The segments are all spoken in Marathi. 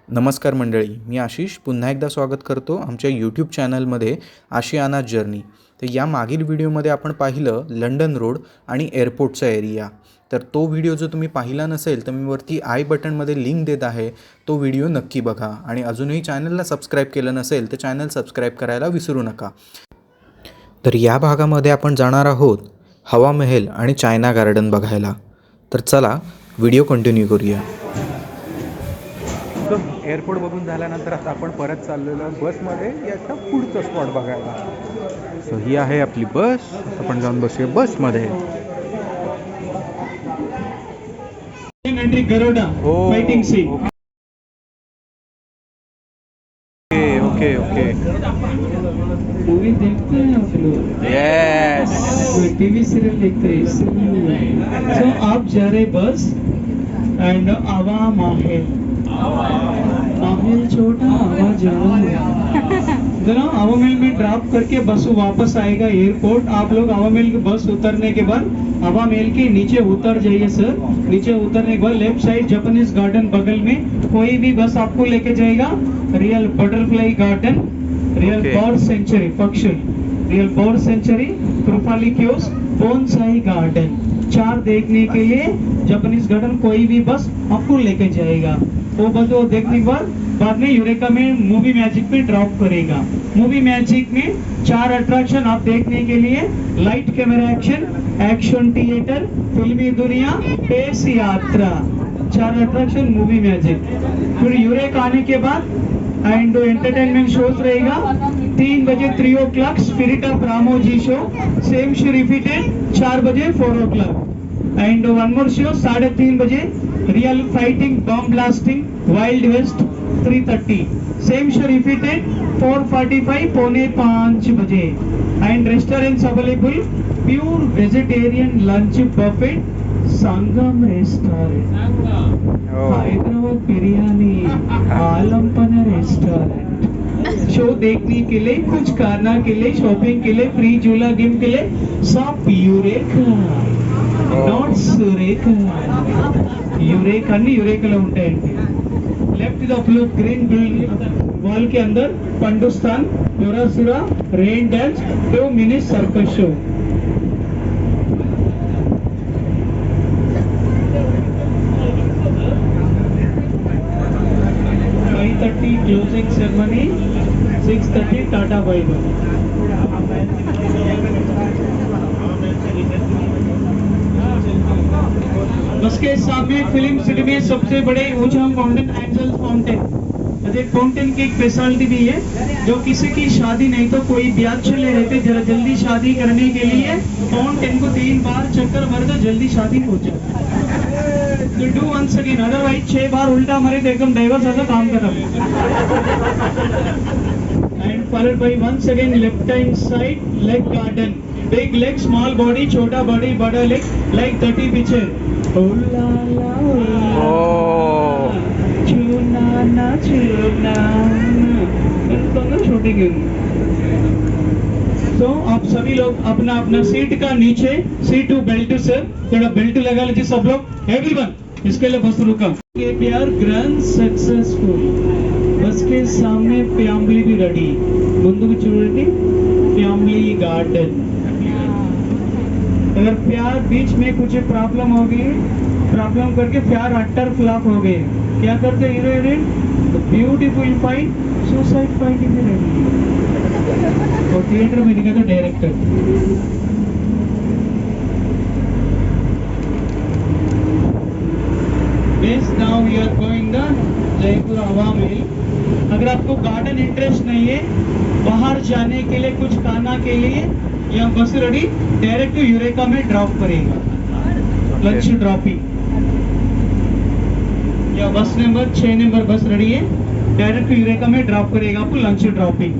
नमस्कार मंडळी, मी आशिष पुन्हा एकदा स्वागत करतो आमच्या यूट्यूब चॅनलमध्ये आशियाना जर्नी. तर या मागील व्हिडिओमध्ये आपण पाहिलं लंडन रोड आणि एअरपोर्टचा एरिया. तर तो व्हिडिओ जो तुम्ही पाहिला नसेल तर मी वरती आय बटनमध्ये लिंक देत आहे, तो व्हिडिओ नक्की बघा. आणि अजूनही चॅनलला सबस्क्राईब केलं नसेल तर चॅनल सबस्क्राईब करायला विसरू नका. तर या भागामध्ये आपण जाणार आहोत हवा महल आणि चायना गार्डन बघायला. तर चला व्हिडिओ कंटिन्यू करूया. एअरपोर्ट बघून झाल्यानंतर आता आपण परत चाललेलो बसमध्ये याचा पुढचा स्पॉट बघायला. सो ही आहे आपली बस. आपण जाऊन बसूया बसमध्ये. Fighting scene. Okay okay. Movie देखते हैं आप लोग? यस. टीवी सीरियल देखते हैं इसलिए। तो आप जा रहे बस एंड आवा माहिल छोटा आवा जा जरा आवा महल में ड्रॉप करके बस वापस आएगा एयरपोर्ट. आप लोग आवा महल की बस उतरने के बाद आवा महल के नीचे उतर जाइए सर. नीचे उतरने के बाद लेफ्ट साइड जापानीज गार्डन बगल में कोई भी बस आपको लेके जाएगा. Real butterfly garden, real bird sanctuary पक्षी, रियल बर्ड सेंचुरी, कृपाली क्योस, बोनसाई गार्डन, 4 देखने के लिए जापानीज गार्डन कोई भी बस आपको लेके जाएगा. वो बस वो देखने के बाद में यूरेका में मूवी मैजिक पे ड्रॉप करेगा. मूवी मैजिक में 4 अट्रैक्शन आप देखने के लिए light camera action, action theatre, फिल्मी दुनिया, स्पेस यात्रा, 4 अट्रैक्शन मूवी मैजिक. फिर यूरेका आने के बाद एंड एंटरटेनमेंट शोज रहेगा. 3 बजे 3 o'clock spirit of Ramoji show, same show repeated 4 बजे 4 o'clock end one more show 3:30 बजे real fighting bomb blasting wild west 3:30. Same show repeated 4:45 पौने 5 बजे and restaurants available. Pure vegetarian lunch buffet Sangam restaurant, Hyderabad biryani, Alampana restaurant. Show देखने के लिए, कुछ खाना के लिए, शॉपिंग के लिए, फ्री झूला गेम के लिए सब यूरेका, नॉट सुरेका. यूरेका अन्नी यूरेकाలో ఉంటాయండి. Left the flow green building wall के अंदर पंडुस्तान, योरासुरा, rain dance, 2 minute circus show. Closing ceremony 6:30 tata bye bye. Bus के सामने फिल्म सिटी में सबसे बड़े ऊंचा फाउंटेन एंजल फाउंटेन. फाउंटेन की एक स्पेशलिटी भी है. जो किसी की शादी नहीं तो कोई ब्याह चले रहते जरा जल्दी शादी करने के लिए फाउंटेन को 3 बार चक्कर मारे तो जल्दी शादी हो जाए. डू वंस अगेन, अदरवाइज 6 बार उल्टा मारे तो एकदम डाइवर्स ऐसा काम कर रहा. And followed by once again left hand side leg garden. Big leg, small body, छोटा बॉडी, बड़ा लेग, लाइक 30 पिक्चर. छोटे तो आप सभी लोग अपना अपना सीट का नीचे सीट टू बेल्ट सर थोड़ा बेल्ट लगा लीजिए सब लोग. एवरीवन इसके लिए बस रुका. We are grand successful. Bus के सामने फ्यामिली भी रेडी. ముందుకు చూడండి फ्यामिली गार्डन. अगर प्यार बीच में कुछ प्रॉब्लम हो गई, प्रॉब्लम करके प्यार अट्टर फ्लॉप हो गए, क्या करते hero heroine? Beautiful fight, suicide fighting में रेडी. और थिएटर में दिखा था director. Yes, now we are going the Jaipur हवा महल. अगर आपको गार्डन इंटरेस्ट नहीं है, बाहर जाने के लिए कुछ खाना के लिए यह बस रेडी डायरेक्ट टू यूरेका में ड्रॉप करेगा. Lunch dropping. यह बस नंबर 6 नंबर बस रेडी है, डायरेक्ट टू यूरेका में ड्रॉप करेगा आपको लंच ड्रॉपिंग.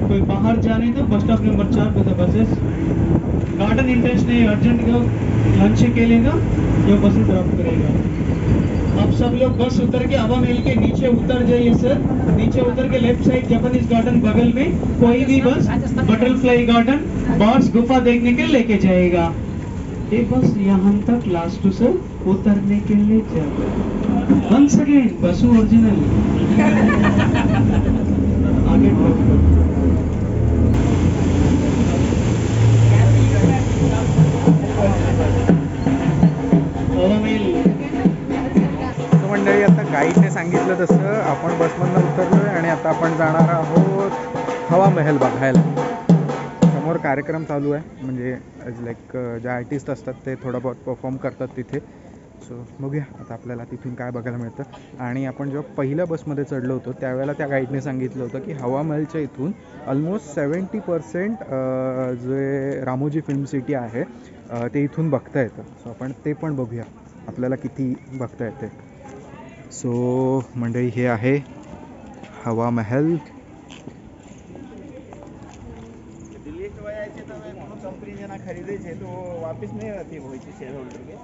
कोई बाहर जाने तो बस स्टॉप नंबर 4 पे बसेस. गार्डन इंटरेस्ट नहीं, अर्जेंट का लंच के लिए यह बस ड्रॉप करेगा. आप सब लोग बस उतर के हवा महल के नीचे उतर जाइए सर. नीचे उतर के लेफ्ट साइड जापानीज गार्डन बगल में कोई भी बस बटरफ्लाई गार्डन, बर्ड्स गुफा देखने के लेके जाएगा. ये बस यहाँ तक लास्ट से उतरने के लिए जाओ. वंस अगेन बस ओरिजिनल आगे हवा महल तर मंडळी, आता गाईडने सांगितलं तसं आपण बसमधनं उतरलोय आणि आता आपण जाणार आहोत हवा महल बघायला. समोर कार्यक्रम चालू आहे, म्हणजे लाईक जे आर्टिस्ट असतात ते थोडं बहुत परफॉर्म करतात तिथे. सो बघूया आता आपल्याला तिथून काय बघायला मिळतं. आणि आपण जेव्हा पहिल्या बसमध्ये चढलो होतो त्यावेळेला त्या गाईडने सांगितलं होतं की हवा महलच्या इथून ऑलमोस्ट 70% जे रामोजी फिल्म सिटी आहे ते इथून बघता येतं. सो आपण ते पण बघूया आपल्याला किती बघता येते. सो मंडळी, हे आहे हवा महल. दिल्ली से वजह से तो कोनो कंपनी जना खरीदे छे तो वापस नहीं रहती होई छे शेयर होल्डर के.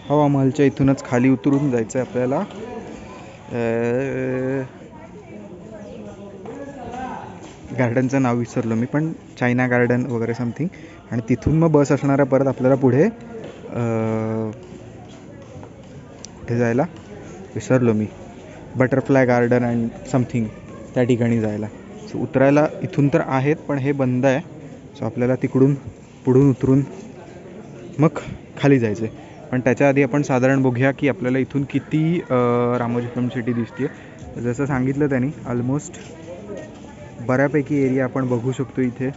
हवा महलच्या इथूनच खाली उतरून जायचं आहे आपल्याला. गार्डनचं नाव विसरलो मी, पण चायना गार्डन वगैरे समथिंग. आणि तिथून मग बस असणार आहे परत आपल्याला पुढे कुठे जायला विसरलो मी, बटरफ्लाय गार्डन अँड समथिंग त्या ठिकाणी जायला. सो उतरायला इथून तर आहेत पण हे बंद आहे. सो आपल्याला तिकडून पुढून उतरून मग खाली जायचं आहे. पण त्याच्या आधी आपण साधारण बघूया की आपल्याला इथून किती रामोजी फिल्म सिटी दिसते. जसं सांगितलं त्यांनी ऑलमोस्ट बऱ्यापैकी एरिया आपण बघू शकतो इथे.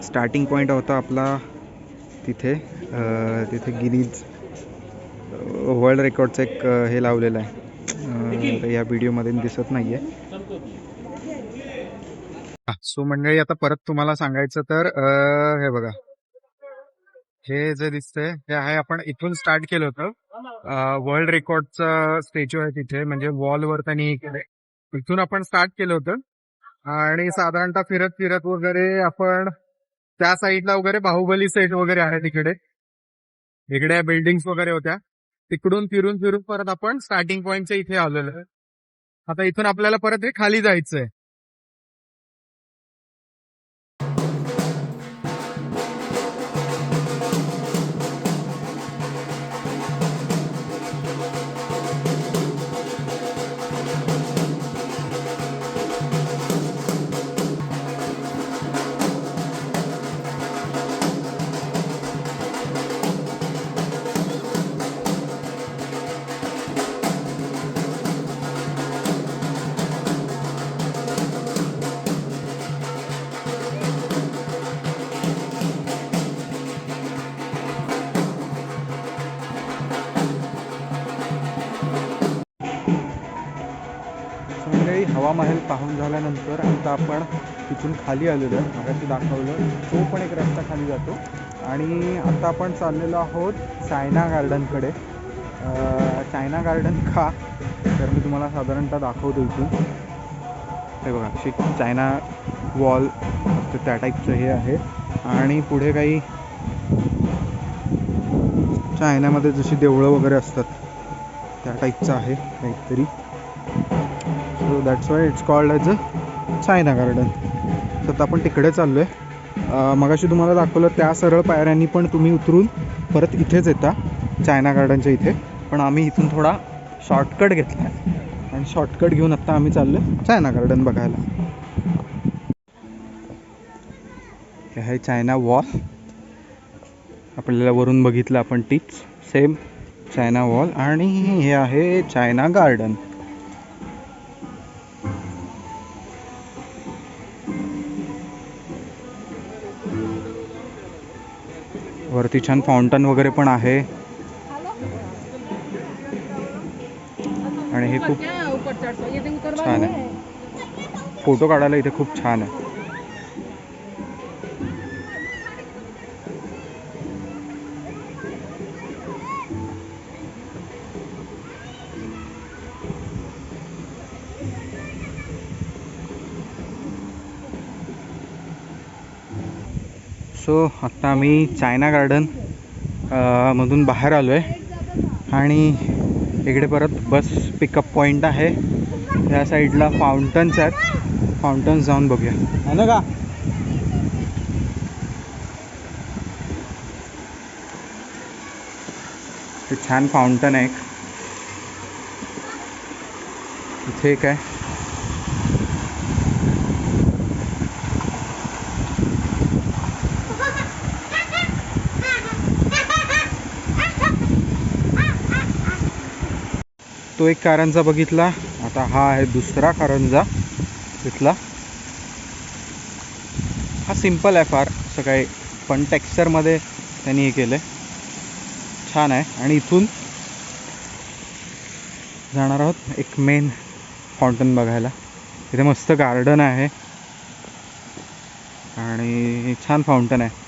स्टार्टिंग पॉईंट होता आपला तिथे गिनीज वर्ल्ड रेकॉर्डचं एक हे लावलेलं आहे. या व्हिडिओमध्ये दिसत नाही आहे. सो मंडळी, आता परत तुम्हाला सांगायचं तर हे बघा, हे जे दिसतंय हे आहे, आपण इथून स्टार्ट केलं होतं. वर्ल्ड रेकॉर्डचा स्टॅच्यू आहे तिथे, म्हणजे वॉलवर त्यांनी इथून आपण स्टार्ट केलं होतं. आणि साधारणतः फिरत फिरत वगैरे आपण त्या साईडला वगैरे बाहुबली सेट वगैरे आहे तिकडे. इकडे बिल्डिंग्स वगैरे होत्या. तिकडून फिरून फिरून परत आपण स्टार्टिंग पॉईंटच्या इथे आलेलो आहे. आता इथून आपल्याला परत हे खाली जायचंय. हवा महल पाहून झाल्यानंतर आता आपण तिथून खाली आलेलो आहे. मगाशी दाखवलं तो पण एक रस्ता खाली जातो. आणि आता आपण चाललेलो आहोत चायना गार्डनकडे. चायना गार्डन का, तर मी तुम्हाला साधारणतः दाखवतो इथून. हे बघा, अशी चायना वॉल त्या टाईपचं हे आहे. आणि पुढे काही चायनामध्ये जशी देवळं वगैरे असतात त्या टाईपचं आहे काहीतरी. So that's why it's called as a China garden. तर आपण तिकडे चाललो आहे. मगाशी तुम्हाला दाखवलं त्या सरळ पायऱ्यांनी पण तुम्ही उतरून परत इथेच येता चायना गार्डनच्या इथे. पण आम्ही इथून थोडा शॉर्टकट घेतला आहे आणि शॉर्टकट घेऊन आत्ता आम्ही चाललो आहे चायना गार्डन बघायला. हे आहे चायना वॉल. आपल्याला वरून बघितलं आपण तीच सेम चायना वॉल. आणि हे आहे चायना गार्डन. वरती छान फाउंटन वगैरे पण आहे. आणि हे खूप छान आहे, फोटो काढायला इथे खूप छान आहे. सो आत्ता आम्ही चायना गार्डन मधून बाहेर आलो आहे आणि इकडे परत बस पिकअप पॉईंट आहे. त्या साईडला फाउंटन्स आहेत, फाउंटन्स जाऊन बघूया है ना का. ते छान फाउंटन आहे इथे एक आहे. तो एक कारंजा बघितला, आता हा आहे दुसरा कारंजा तिथला. हा सिम्पल आहे फार असं काही, पण टेक्स्चरमध्ये त्यांनी हे केलं आहे, छान आहे. आणि इथून जाणार आहोत एक मेन फाउंटन बघायला. इथे मस्त गार्डन आहे आणि छान फाउंटन आहे.